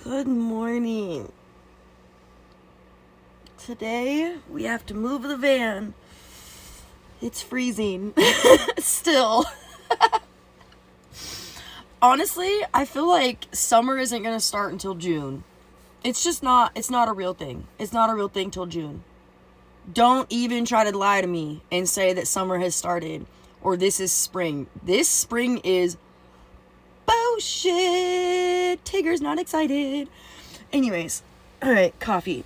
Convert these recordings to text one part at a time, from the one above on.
Good morning. Today we have to move the van. It's freezing. Still. Honestly, I feel like summer isn't going to start until June. It's not a real thing. It's not a real thing till June. Don't even try to lie to me and say that summer has started or this is spring. This spring is bullshit. Tigger's not excited. Anyways, all right, coffee.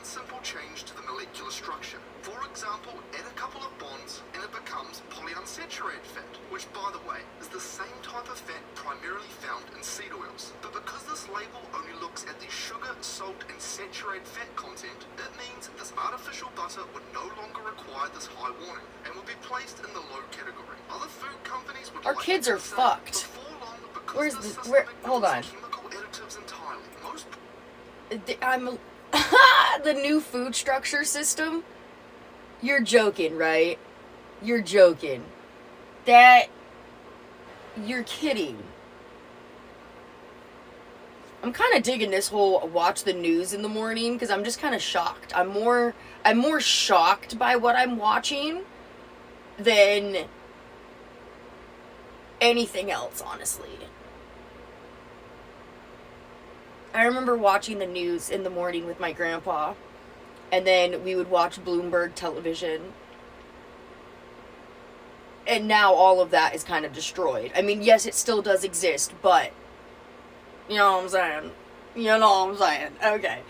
Simple change to the molecular structure. For example, add a couple of bonds and it becomes polyunsaturated fat, which by the way is the same type of fat primarily found in seed oils. But because this label only looks at the sugar, salt and saturated fat content, it means this artificial butter would no longer require this high warning and would be placed in the low category. Other food companies would Our kids are fucked. Where's the hold on. Chemical additives entirely. The new food structure system? You're joking, right? You're joking. You're kidding. I'm kind of digging this whole watch the news in the morning because I'm just kind of shocked. I'm more shocked by what I'm watching than anything else, honestly. I remember watching the news in the morning with my grandpa, and then we would watch Bloomberg television. And now all of that is kind of destroyed. I mean, yes, it still does exist, but you know what I'm saying? You know what I'm saying? Okay.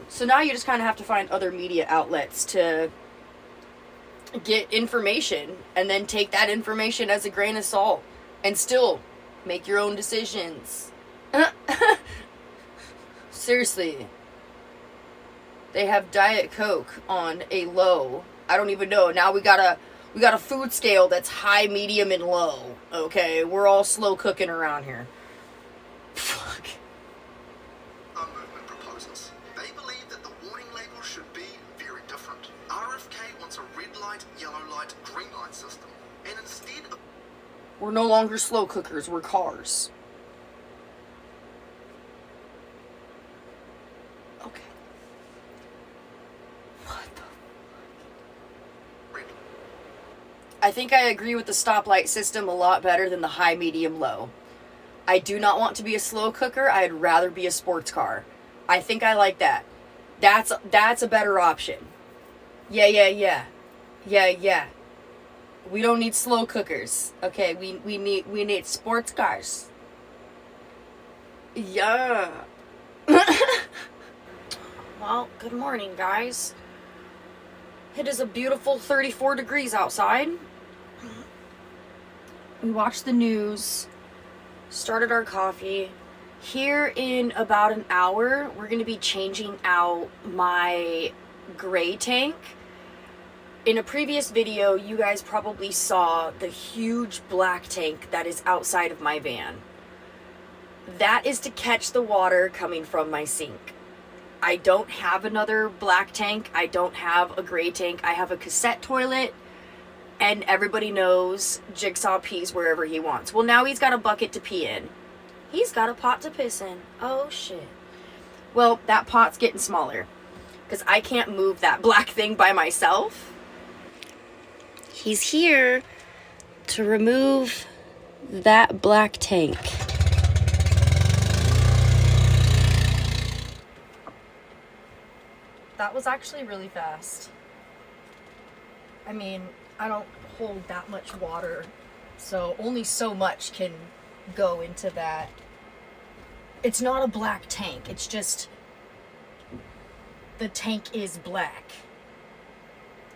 So now you just kind of have to find other media outlets to get information, and then take that information as a grain of salt, and still make your own decisions. Seriously. They have Diet Coke on a low. I don't even know. Now we got a food scale that's high, medium, and low. Okay? We're all slow cooking around here. Fuck. Our movement proposes. They believe that the warning label should be very different. RFK wants a red light, yellow light, green light system. And instead of... We're no longer slow cookers. We're cars. Okay. What the fuck? I think I agree with the stoplight system a lot better than the high, medium, low. I do not want to be a slow cooker. I'd rather be a sports car. I think I like that. That's a better option. Yeah. We don't need slow cookers. Okay, we need sports cars. Yeah. Well, good morning, guys. It is a beautiful 34 degrees outside. We watched the news, started our coffee. Here in about an hour, we're going to be changing out my gray tank. In a previous video, you guys probably saw the huge black tank that is outside of my van. That is to catch the water coming from my sink. I don't have another black tank. I don't have a gray tank. I have a cassette toilet, and everybody knows Jigsaw pees wherever he wants. Well, now he's got a bucket to pee in. He's got a pot to piss in. Oh, shit. Well, that pot's getting smaller because I can't move that black thing by myself. He's here to remove that black tank. That was actually really fast. I mean, I don't hold that much water, so only so much can go into that. It's not a black tank, it's just the tank is black.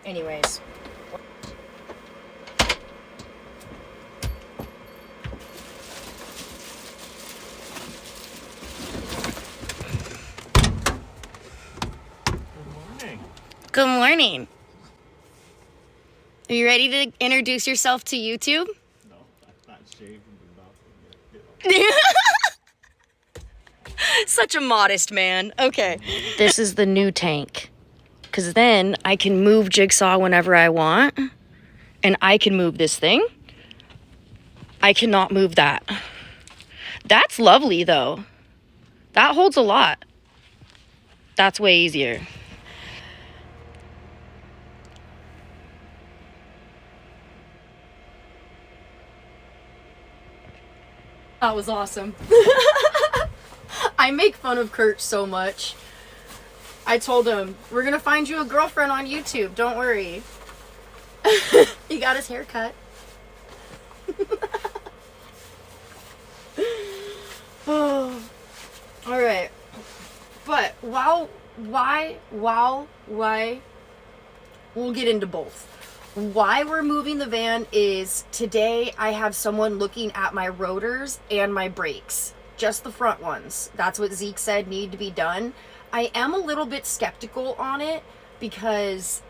Anyways. Good morning. Are you ready to introduce yourself to YouTube? No, I'm not shaving the mouth. Such a modest man. Okay. This is the new tank. Because then I can move Jigsaw whenever I want. And I can move this thing. I cannot move that. That's lovely, though. That holds a lot. That's way easier. That was awesome. I make fun of Kurt so much. I told him, we're gonna find you a girlfriend on YouTube, don't worry. He got his hair cut. Oh. Alright. But why, we'll get into both. Why we're moving the van is today I have someone looking at my rotors and my brakes. Just the front ones. That's what Zeke said need to be done. I am a little bit skeptical on it because,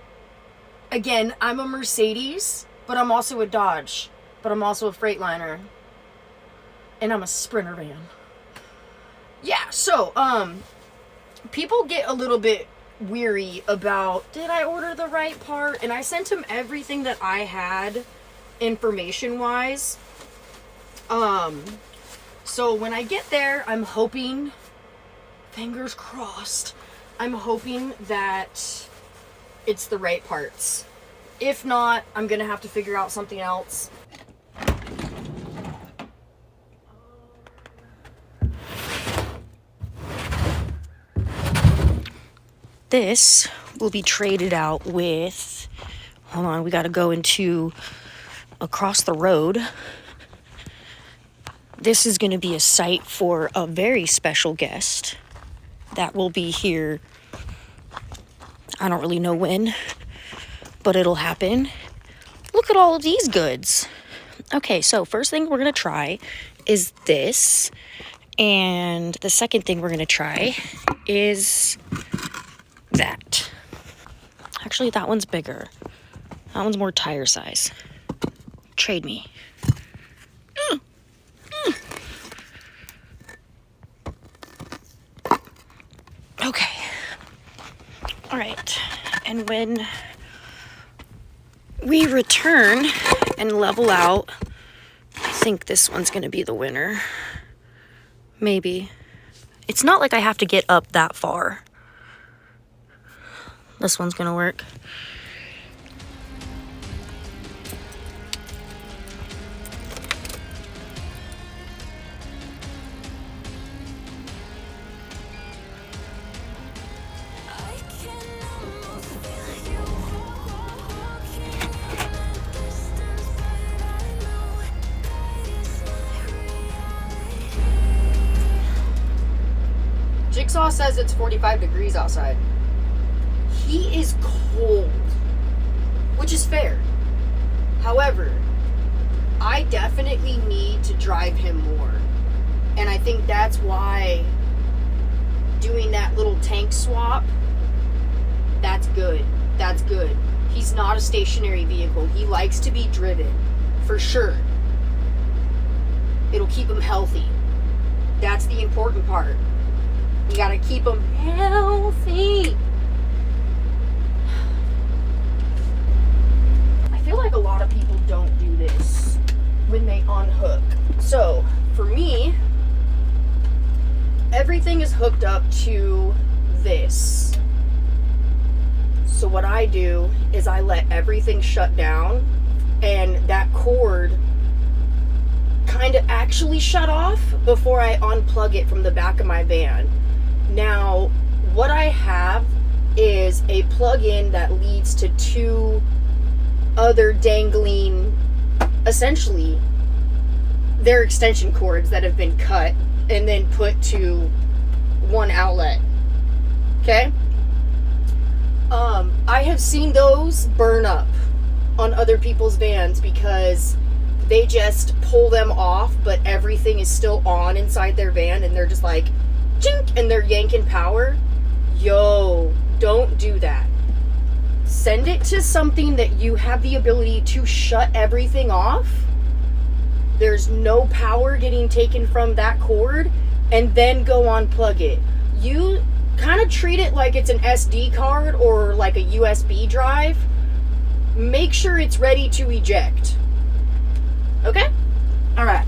again, I'm a Mercedes, but I'm also a Dodge, but I'm also a Freightliner, and I'm a Sprinter van. Yeah, so, people get a little bit weary about, did I order the right part? And I sent him everything that I had information-wise. So when I get there, I'm hoping, fingers crossed, I'm hoping that it's the right parts. If not, I'm gonna have to figure out something else. This will be traded out with, hold on, we gotta go into across the road. This is gonna be a site for a very special guest that will be here. I don't really know when, but it'll happen. Look at all of these goods. Okay, so first thing we're gonna try is this. And the second thing we're gonna try is that. Actually, that one's bigger. That one's more tire size. Trade me. Okay. All right. And when we return and level out, I think this one's going to be the winner. Maybe. It's not like I have to get up that far. This one's going to work. Jigsaw says it's 45 degrees outside. He is cold, which is fair. However, I definitely need to drive him more. And I think that's why doing that little tank swap, that's good. That's good. He's not a stationary vehicle. He likes to be driven, for sure. It'll keep him healthy. That's the important part. You gotta keep him healthy. I feel like a lot of people don't do this when they unhook. So, for me, everything is hooked up to this. So what I do is I let everything shut down, and that cord kind of actually shut off before I unplug it from the back of my van. Now, what I have is a plug-in that leads to two other dangling, essentially, they're extension cords that have been cut and then put to one outlet. Okay? I have seen those burn up on other people's vans because they just pull them off, but everything is still on inside their van, and they're just like, chink, and they're yanking power. Yo, don't do that. send it to something that you have the ability to shut everything off. There's no power getting taken from that cord, and then go unplug it. You kind of treat it like it's an SD card or like a USB drive. Make sure it's ready to eject. Okay? All right.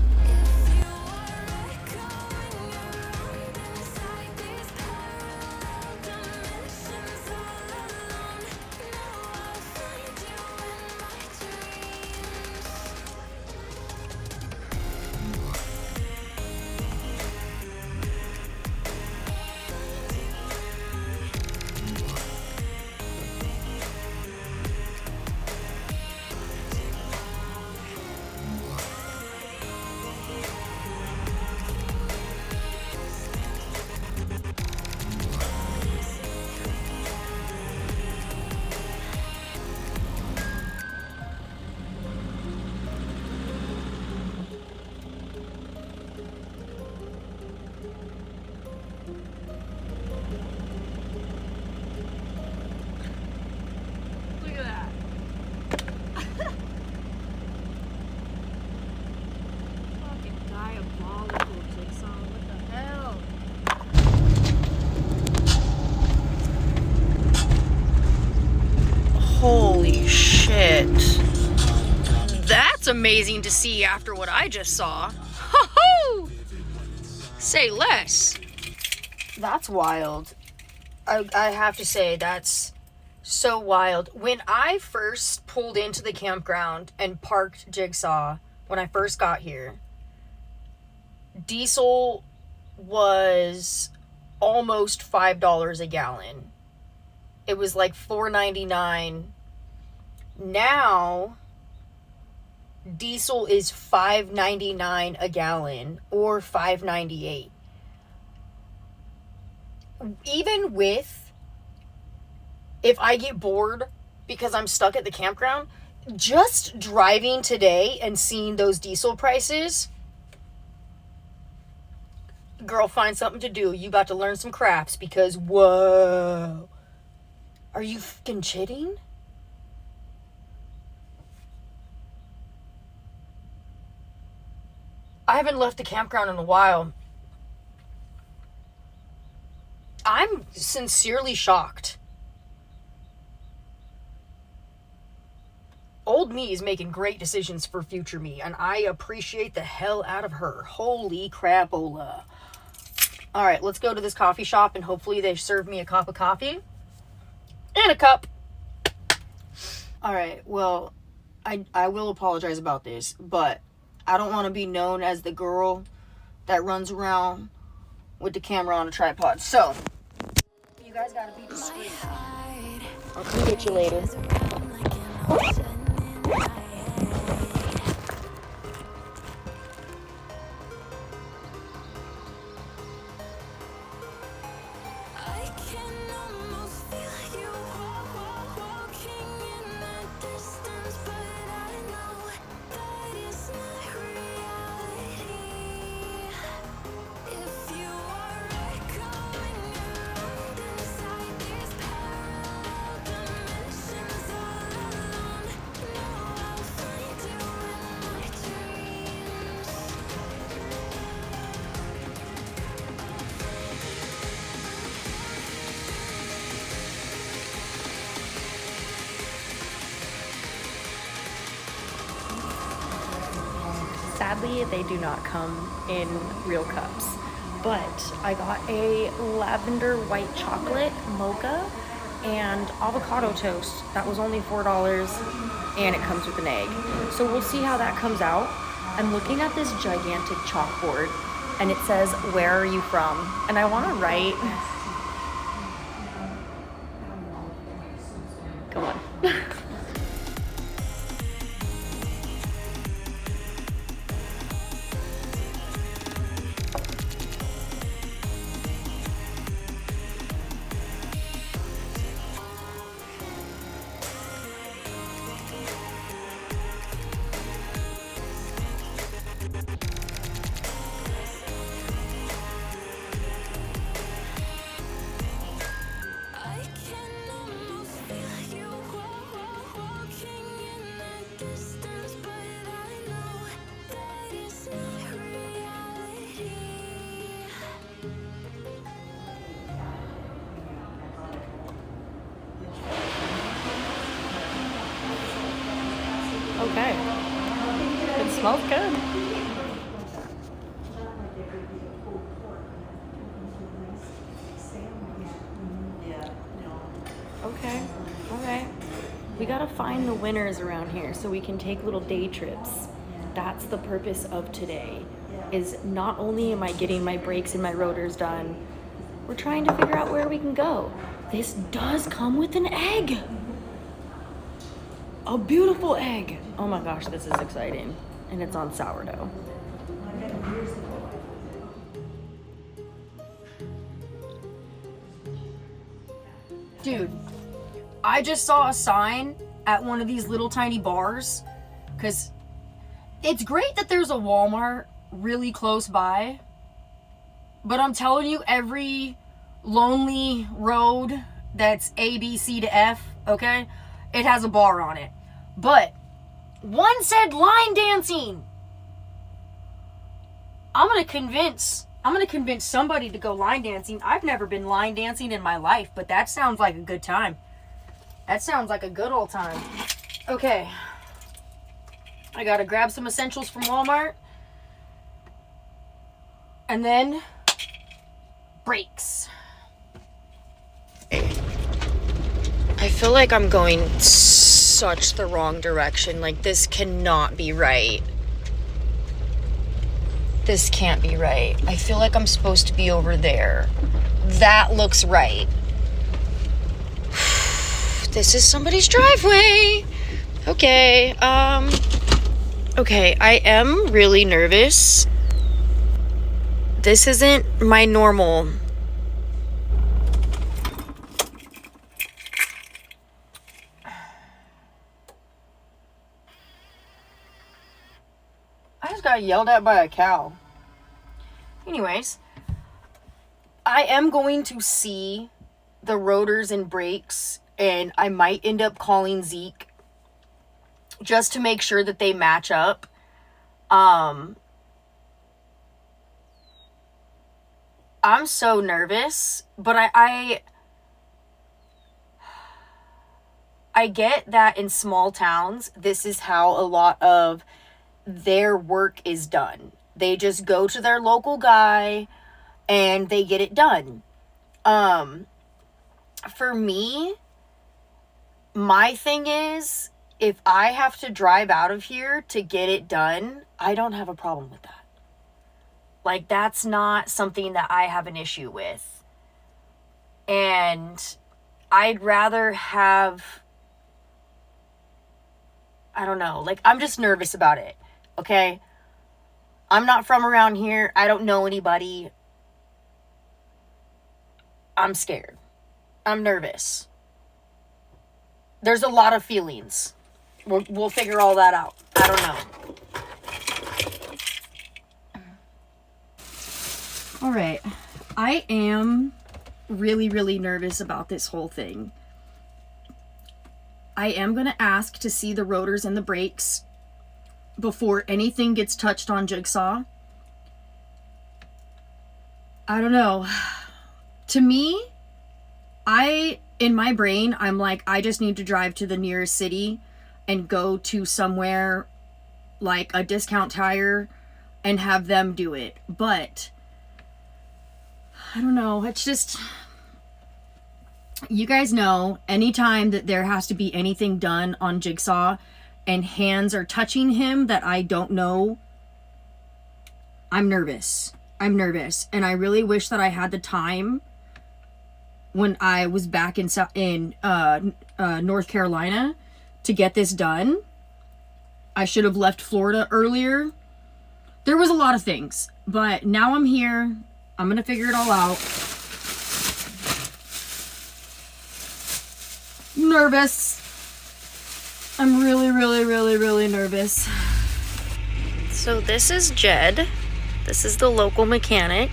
Holy shit. That's amazing to see after what I just saw. Ho-ho! Say less. That's wild. I have to say, that's so wild. When I first pulled into the campground and parked Jigsaw, when I first got here, diesel was almost $5 a gallon. It was like $4.99. Now, diesel is $5.99 a gallon or $5.98. Even with, if I get bored because I'm stuck at the campground, just driving today and seeing those diesel prices, girl, find something to do. You about to learn some crafts because, whoa. Are you fucking kidding? I haven't left the campground in a while. I'm sincerely shocked. Old me is making great decisions for future me, and I appreciate the hell out of her. Holy crapola. Alright, let's go to this coffee shop, and hopefully they serve me a cup of coffee. And a cup. Alright, well, I will apologize about this, but I don't want to be known as the girl that runs around with the camera on a tripod. So, you guys gotta be discreet. I'll come get you later. Sadly, they do not come in real cups, but I got a lavender white chocolate mocha and avocado toast. That was only $4, and it comes with an egg. So we'll see how that comes out. I'm looking at this gigantic chalkboard, and it says, "Where are you from?" And I want to write... Come on. Okay. It smells good. Okay. All right. We gotta find the winners around here so we can take little day trips. That's the purpose of today. Is not only am I getting my brakes and my rotors done, we're trying to figure out where we can go. This does come with an egg. A beautiful egg. Oh my gosh, this is exciting. And it's on sourdough. Dude, I just saw a sign at one of these little tiny bars, because it's great that there's a Walmart really close by, but I'm telling you, every lonely road that's A, B, C to F, okay, it has a bar on it. But one said line dancing. I'm gonna convince somebody to go line dancing. I've never been line dancing in my life, but that sounds like a good time. That sounds like a good old time. Okay. I gotta grab some essentials from Walmart. And then brakes. I feel like I'm going such the wrong direction. Like, this cannot be right. This can't be right. I feel like I'm supposed to be over there. That looks right. This is somebody's driveway. Okay, okay, I am really nervous. This isn't my normal. I just got yelled at by a cow. Anyways, I am going to see the rotors and brakes, and I might end up calling Zeke just to make sure that they match up. I'm so nervous, but I get that in small towns, this is how a lot of their work is done. They just go to their local guy and they get it done. For me, my thing is, if I have to drive out of here to get it done, I don't have a problem with that. Like, that's not something that I have an issue with. And I'd rather have, I don't know, like, I'm just nervous about it, okay? I'm not from around here. I don't know anybody. I'm scared. I'm nervous. There's a lot of feelings. We'll figure all that out. I don't know. All right. I am really, really nervous about this whole thing. I am going to ask to see the rotors and the brakes before anything gets touched on Jigsaw. I don't know. To me, in my brain, I'm like, I just need to drive to the nearest city and go to somewhere like a discount tire and have them do it. But I don't know. It's just, you guys know, anytime that there has to be anything done on Jigsaw and hands are touching him that I don't know, I'm nervous. I'm nervous. And I really wish that I had the time when I was back in North Carolina to get this done. I should have left Florida earlier. There was a lot of things, but now I'm here. I'm gonna figure it all out. Nervous. I'm really, really, really, really nervous. So this is Jed. This is the local mechanic.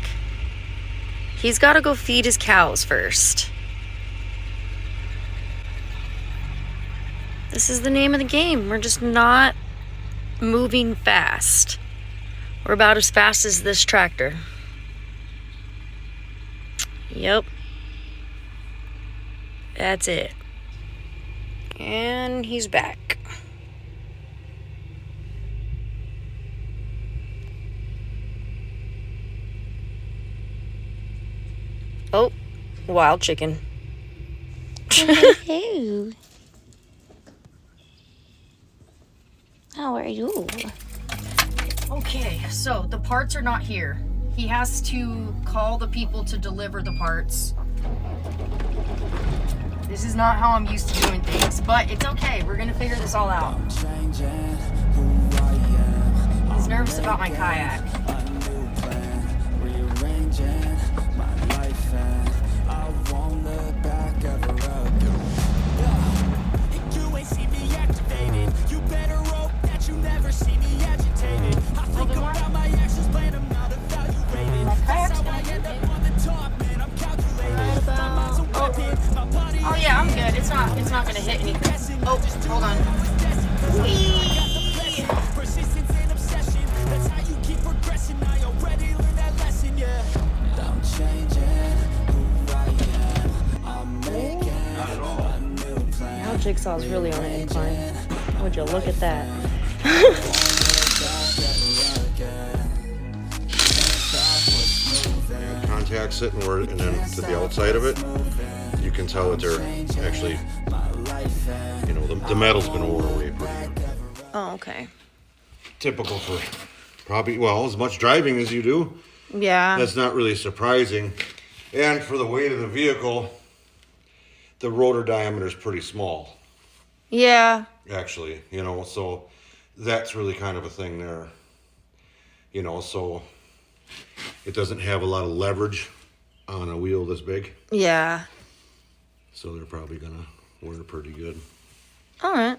He's got to go feed his cows first. This is the name of the game. We're just not moving fast. We're about as fast as this tractor. Yep. That's it. And he's back. Oh, wild chicken. Hello. How are you? Okay, so the parts are not here. He has to call the people to deliver the parts. This is not how I'm used to doing things, but it's okay. We're gonna figure this all out. He's nervous about my kayak. Oh yeah, I'm good. It's not gonna hit anything. Oh, hold on. Whee! Now Jigsaw's really on an incline. Would you look at that? Contact sitting where, and then to the outside of it, you can tell that they're actually, you know, the metal's been worn away pretty good. Oh, okay. Typical for probably, well, as much driving as you do. Yeah. That's not really surprising. And for the weight of the vehicle, the rotor diameter is pretty small. Yeah. Actually, you know, so that's really kind of a thing there. You know, so it doesn't have a lot of leverage on a wheel this big. Yeah. So they're probably gonna wear it pretty good. All right.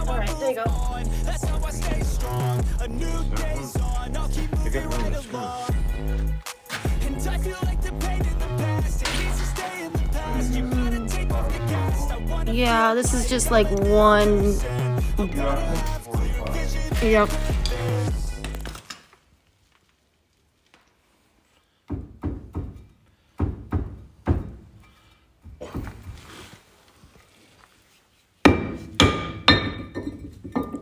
Alright, there you go. Yeah, this is just like one. Yep.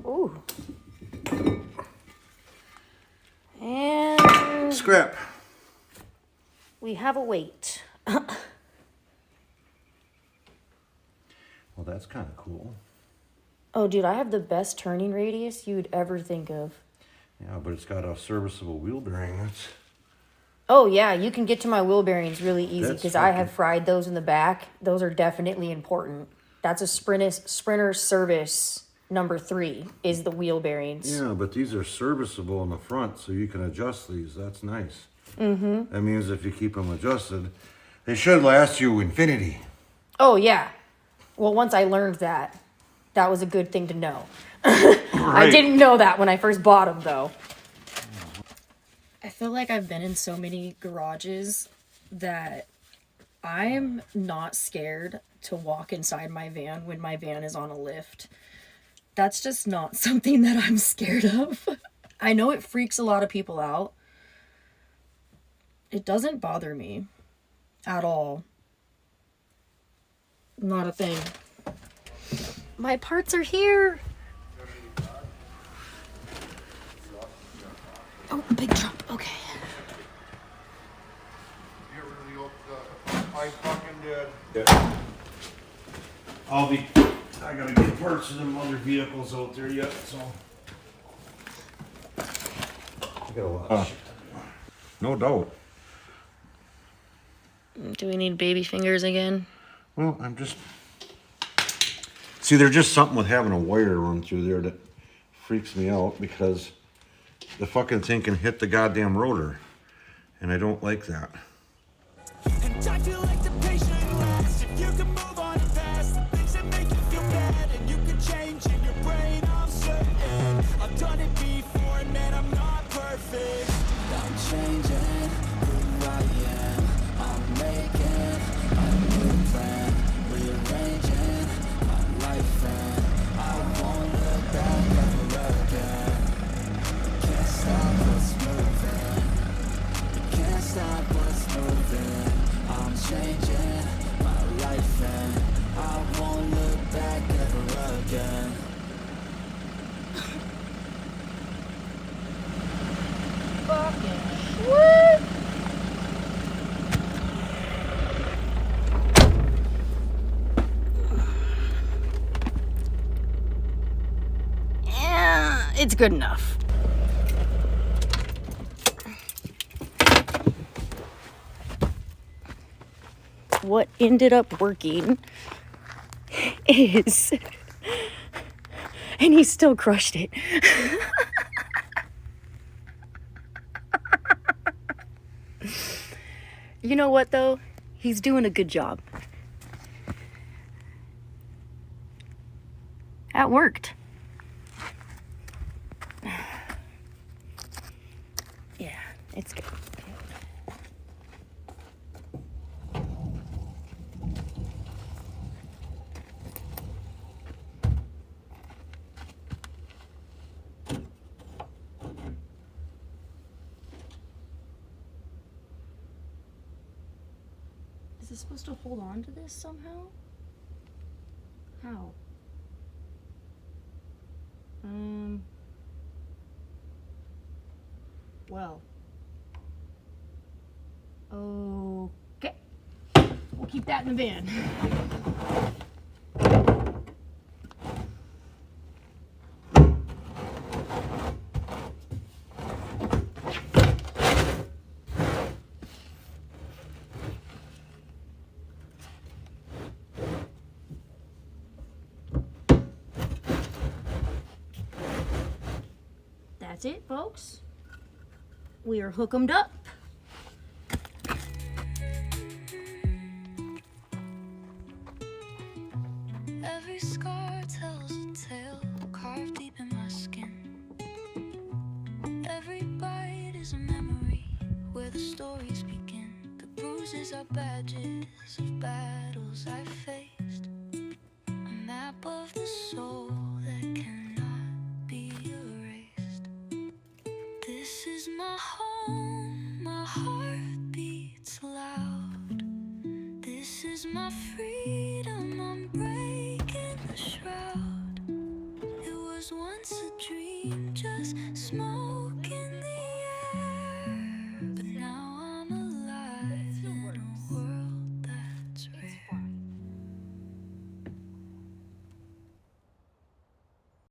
Ooh. And Scrap. we have a weight. Well, that's kind of cool. Oh, dude, I have the best turning radius you'd ever think of. Yeah, but it's got a serviceable wheel bearing. That's Oh, yeah, you can get to my wheel bearings really easy That's because I fucking- have fried those in the back. Those are definitely important. That's a sprinter service number 3 is the wheel bearings. yeah, but these are serviceable in the front, so you can adjust these. That's nice. Mm-hmm. That means if you keep them adjusted, they should last you infinity. Oh, yeah. Well, once I learned that, that was a good thing to know. I didn't know that when I first bought them, though. I feel like I've been in so many garages that I'm not scared to walk inside my van when my van is on a lift. That's just not something that I'm scared of. I know it freaks a lot of people out. It doesn't bother me at all. Not a thing. My parts are here. Oh, big jump. Okay. I fucking did. Yeah. I gotta get parts of them other vehicles out there yet, so. I got a lot of shit to do. No doubt. Do we need baby fingers again? Well, I'm just. See, there's just something with having a wire run through there that freaks me out because the fucking thing can hit the goddamn rotor. And I don't like that. And I feel like the patient lasts. If you can move on fast, the things that make you feel bad, and you can change in your brain, I'm certain. I've done it before, and man, I'm not perfect. I'm changing who I am. I'm making a new plan, rearranging my life, and I won't look back ever again. Can't stop what's moving. it's good enough. What ended up working is, and he still crushed it. You know what though? He's doing a good job. That worked. Yeah, it's good. Is it supposed to hold on to this somehow? How? Well. Okay. We'll keep that in the van. That's it, folks. We are hookemed up. Every scar tells a tale carved deep in my skin. Every bite is a memory where the stories begin. The bruises are badges of battles I faced. A map of the soul that cannot be erased. This is my home, my heart beats loud. This is my freedom, I'm breaking the shroud. It was once a dream, just small